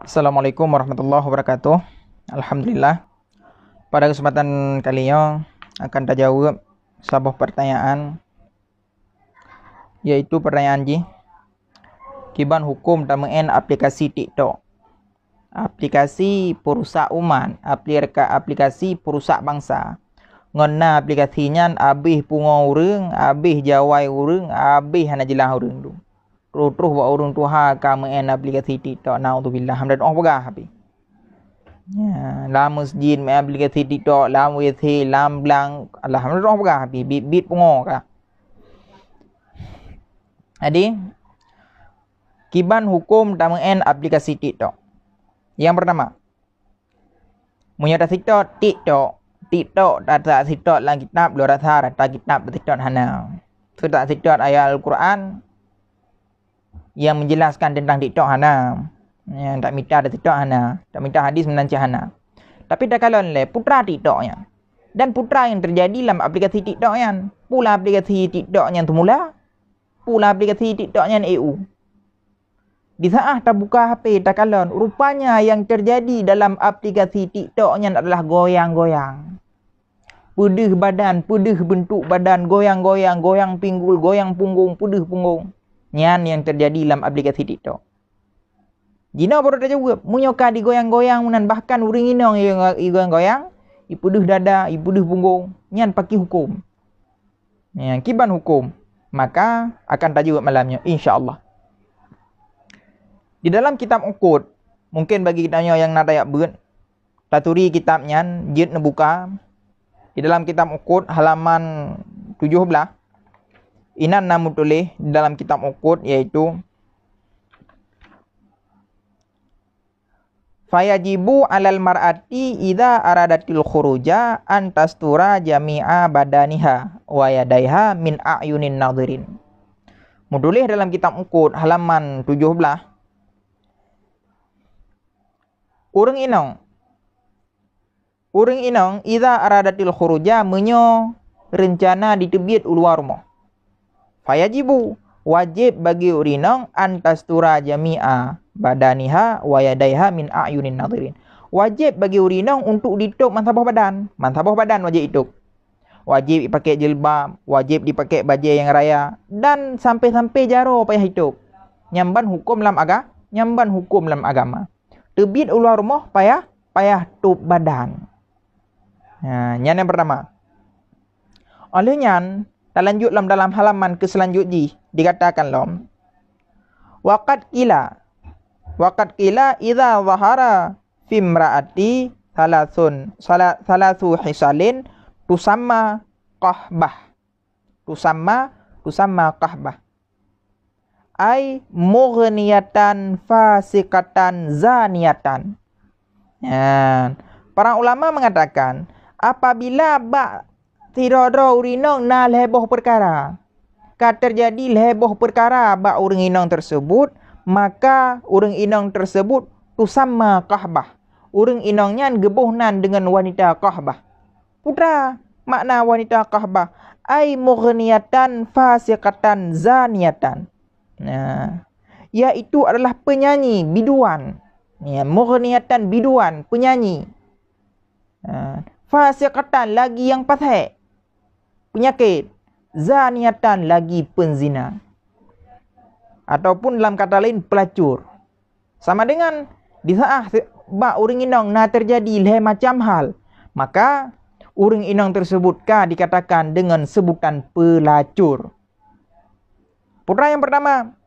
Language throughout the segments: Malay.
Assalamualaikum warahmatullahi wabarakatuh. Alhamdulillah. Pada kesempatan kali ini akan terjawab sebuah pertanyaan, yaitu pertanyaan ji, kiban hukum tamen aplikasi TikTok, aplikasi perusak umat, aplikasi perusak bangsa. Ngena aplikasinya habis pungo urang, habis jawai urang, habis hana jelah urang tu. Terus buat orang tu kamen aplikasi TikTok, naudzubillah, hamdan oh pegah habis. Ya, dalam masjid main aplikasi TikTok, dalam WC, dalam belang, alhamdulillah pegah habis, bit pungo kah. Jadi, kiban hukum tamen aplikasi TikTok. Yang pertama, munyata TikTok data TikTok dalam kitab lo rasa data kitab TikTok hana. Sudah TikTok ayat Al-Quran yang menjelaskan tentang TikTok hana. Ya, tak minta ada TikTok hana, tak minta hadis menanci hana. Tapi dah kalau le putra TikToknya dan putra yang terjadi dalam aplikasi TikToknya, pula aplikasi TikToknya tu mula, pula aplikasi TikToknya EU. Di saat tak buka HP tak kalon, rupanya yang terjadi dalam aplikasi TikToknya adalah goyang-goyang. Pudih badan, pudih bentuk badan, goyang-goyang, goyang pinggul, goyang punggung, pudih punggung. Nyan yang terjadi dalam aplikasi TikTok. Jina baru dah jawab, munyoka digoyang-goyang munan bahkan uring inong yang goyang-goyang, ipudih dada, ipudih punggung, nyan pakai hukum. Yang kiban hukum, maka akan tajawab malamnya insya-Allah. Di dalam kitab Uqud, mungkin bagi kita yang nak dayak beut, taturi kitabnya jid buka. Di dalam kitab Uqud halaman 17, inan namu tulis di dalam kitab Uqud, yaitu fayajibu alal mar'ati idza aradatil khuruja an tastura jami'a badaniha wa yadaiha min a'yunin nadhirin. Mutulis dalam kitab Uqud halaman 17, Urang inong idza aradatil khuruja menyo rencana ditebiat keluar rumah. Fayajibu wajib bagi urinong antastura jami'a badaniha wa yadaiha min a'yunin nadhirin. Wajib bagi urinong untuk ditutup mantabah badan. Mantabah badan wajib itu. Wajib dipakai jilbab, wajib dipakai baju yang raya dan sampai-sampai jaro payah hidup. Nyamban hukum dalam agama. Terbit keluar rumah payah tutup badan. Yang pertama. Oleh nyan, lanjut dalam halaman ke selanjutnya dikatakan lom. Waqad qila idza zahara fi imraati thalathu hisalin tusamma qahbah. Tusamma qahbah. Ai mughniyatan fasikatan zaniyatan. Para ulama mengatakan apabila tirodro urinong na leboh perkara, terjadi leboh perkara ba urang inong tersebut, maka urang inong tersebut tusamma qahbah. Urang inongnya gebuhnan dengan wanita qahbah. Putra makna wanita qahbah ai mughniyatan fasikatan zaniyatan. Iaitu adalah penyanyi biduan. Mughniyatan biduan, penyanyi. Fasikatan lagi yang pasal penyakit, zaniatan lagi penzina, ataupun dalam kata lain pelacur. Sama dengan di saat urang inong na terjadi leh macam hal, maka urang inong tersebut dikatakan dengan sebutan pelacur. Putra yang pertama,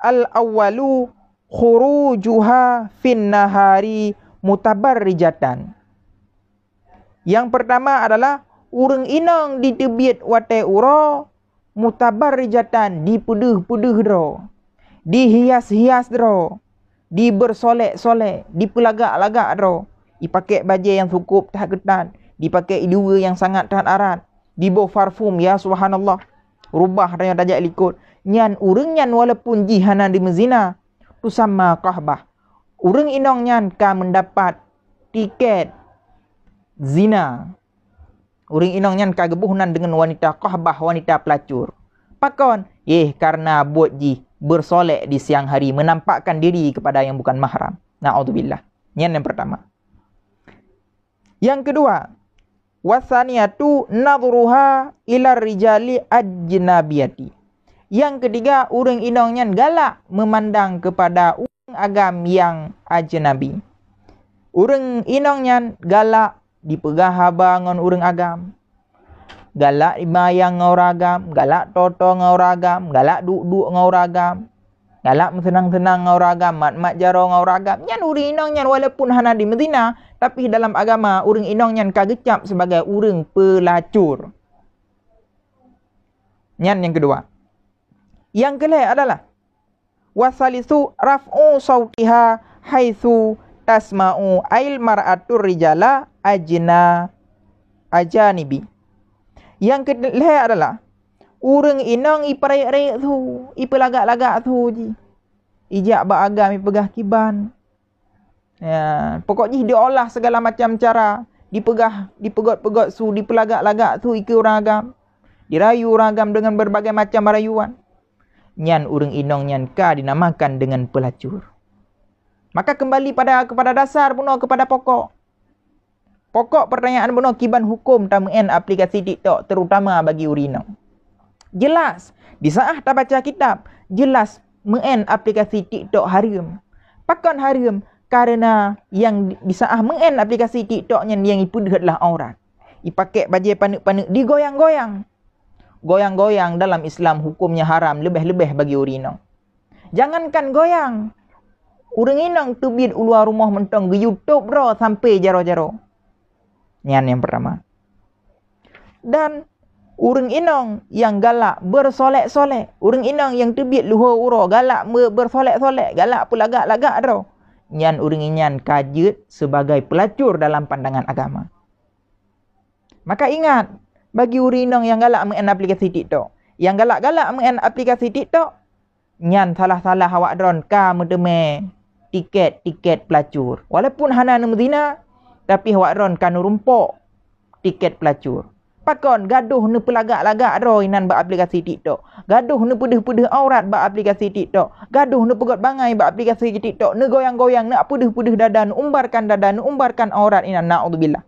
al-awwalu khurujuha fin nahari mutabarrijatan. Yang pertama adalah urang inong ditebiat watai uro mutabarrijatan, dipudeh-pudeh dro, dihias-hias dro, dibersolek-solek, dipelagak-lagak dro, dipakai baju yang cukup tak ketat, dipakai dua yang sangat tak arat, dibawa parfum, ya subhanallah, rubah dan tajak likut. Nyan urang nyan walaupun jihanan di mezina, tu sama qahbah. Urang inong nyan mendapat tiket zina. Urang inong nyan gebuhnan dengan wanita qahbah, wanita pelacur. Pakon? Karena buat bersolek di siang hari, menampakkan diri kepada yang bukan mahram. Na'udzubillah. Yang pertama. Yang kedua, wasaniyatu nadruha ila rijali ajnabiyati. Yang ketiga, urang inong nyan galak memandang kepada urang agam yang ajnabi. Urang inong nyan galak dipegah haba ngon urang agam. Galak dimayang ngau ragam, galak toto ngau ragam, galak duk-duk ngau ragam, galak senang-senang ngau ragam, mat-mat jaro ngau ragam. Nyan urang inong nyan walaupun hana di Medina, tapi dalam agama urang inong nyan kagecap sebagai urang pelacur. Nyan yang kedua. Yang kelima adalah wasalisu raf'u sautiha haitsu tasma'u ail mar'atur rijala ajanibi. Yang kelima adalah urang inong iparai-rai tu, ipelagak-lagak tu ji. Ijak ba agam ipegah kiban. Ya, pokoknya diolah segala macam cara, dipegot-pegot su, dipelagak-lagak tu ikut orang agam. Dirayu orang agam dengan berbagai macam rayuan. Nyan urang inong nyan ka dinamakan dengan pelacur. Maka kembali kepada dasar buno, kepada pokok. Pokok pertanyaan buno kiban hukum tamen aplikasi TikTok terutama bagi urang inong. Jelas di saat ta baca kitab, jelas men aplikasi TikTok haram. Pakan haram karena yang di saat men aplikasi TikTok nyan yang ipudah adalah aurat. Ipakai baju panik-panik digoyang-goyang. Goyang-goyang dalam Islam hukumnya haram, lebih-lebih bagi urang inong. Jangankan goyang. Urang inong tubit uluar rumah mentong ke YouTube bro sampai jaro-jaro. Nyan yang pertama. Dan urang inong yang galak bersolek-solek. Urang inong yang tubit luhur uro galak bersolek-solek, galak pelagak-lagak bro. Nyan urang inyan kajut sebagai pelacur dalam pandangan agama. Maka ingat, bagi urang inong yang galak main aplikasi TikTok, yang galak-galak main aplikasi TikTok, nyan salah-salah awak dron ka medeme tiket pelacur. Walaupun hana nama zina, tapi awak dron kan rumpok tiket pelacur. Pakon gaduh ne pelagak-lagak ro inan ba aplikasi TikTok. Gaduh ne pudih-pudih aurat ba aplikasi TikTok. Gaduh ne pegot bangai ba aplikasi TikTok. Ne goyang-goyang, ne pudih-pudih dada, ne umbarkan dada, ne umbarkan aurat inan na'udzubillah.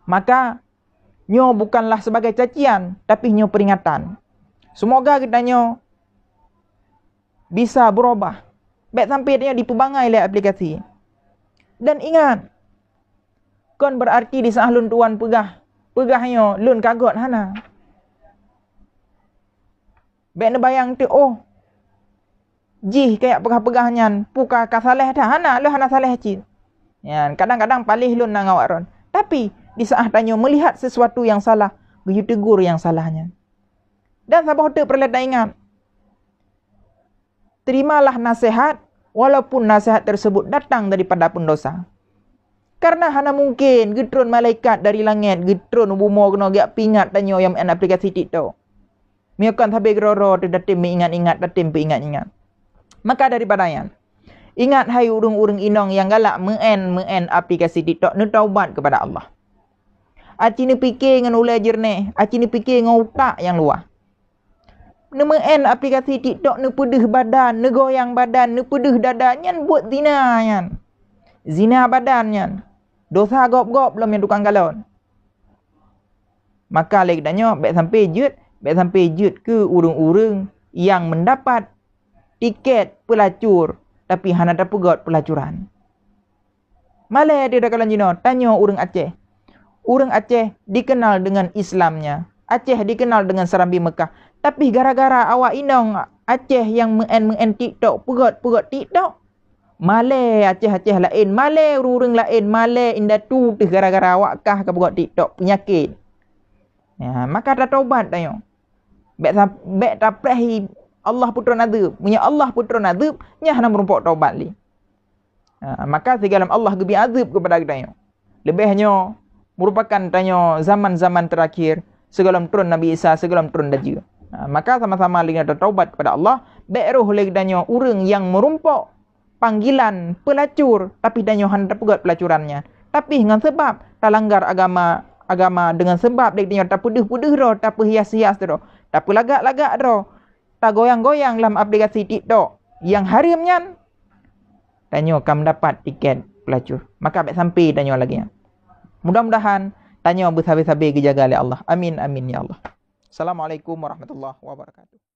Maka nyo bukanlah sebagai cacian, tapi nyo peringatan. Semoga kita nyo bisa berubah. Baik sampai dia dipebangai oleh aplikasi. Dan ingat, kon berarti di saat lun tuan pegahnya lun kagot hana. Baik ne bayang tu, oh, jih kayak pegah-pegah nyan, puka kasaleh dah hana, lu hana saleh cik. Ya, kadang-kadang palih lun nang awak ron. Tapi di saat tanya melihat sesuatu yang salah, you tegur yang salahnya. Dan sahabat hotel perlu ingat, terimalah nasihat walaupun nasihat tersebut datang daripada pendosa. Karena hana mungkin getron malaikat dari langit, getron bumo kena giak pingat tanya yang main aplikasi TikTok. Miakan thabe geroro datim ingat-ingat, datim ingat-ingat. Maka daripadanya, ingat hai urung-urung inong yang galak main aplikasi TikTok, ne taubat kepada Allah. Aci ni fikir dengan ulai jernih. Aci ni fikir dengan otak yang luar. Ne main aplikasi TikTok, ne pedih badan, ne goyang badan, ne pedih dada. Nyan buat zina nyan. Zina badan nyan. Dosa gop-gop belum yang tukang galon. Maka lagi tanya, baik sampai jut ke urung-urung yang mendapat tiket pelacur tapi hana dapat pelacuran. Malah dia dah kalan jino, tanya urang Aceh. Urang Aceh dikenal dengan Islamnya. Aceh dikenal dengan Serambi Mekah. Tapi gara-gara awak inong Aceh yang main TikTok, pegot TikTok, male Aceh lain, male urang lain, male indah tu gara-gara awak kah ke pegot TikTok, penyakit. Ya, maka dah taubat tanya. Baik tak prahi Allah putra nadib. Punya Allah putra nadib, nya hana merumpok taubat li. Maka segala Allah gebi azab kepada kita. Lebihnya merupakan tanya zaman-zaman terakhir segala turun Nabi Isa, segala turun Dajjal. Maka sama-sama lagi ada taubat kepada Allah. Beroh lagi tanya orang yang merumpok panggilan pelacur tapi tanya hendak pegat pelacurannya. Tapi dengan sebab tak langgar agama dengan sebab dia tanya tak pudih-pudih ro, tak hias-hias ro, tak lagak-lagak ro, tak goyang-goyang dalam aplikasi TikTok yang haramnya. tanyo kam dapat tiket pelacur. Maka abek sampai tanyo lagi. Mudah-mudahan tanyo bersabar-sabar dijaga oleh Allah. Amin amin ya Allah. Assalamualaikum warahmatullahi wabarakatuh.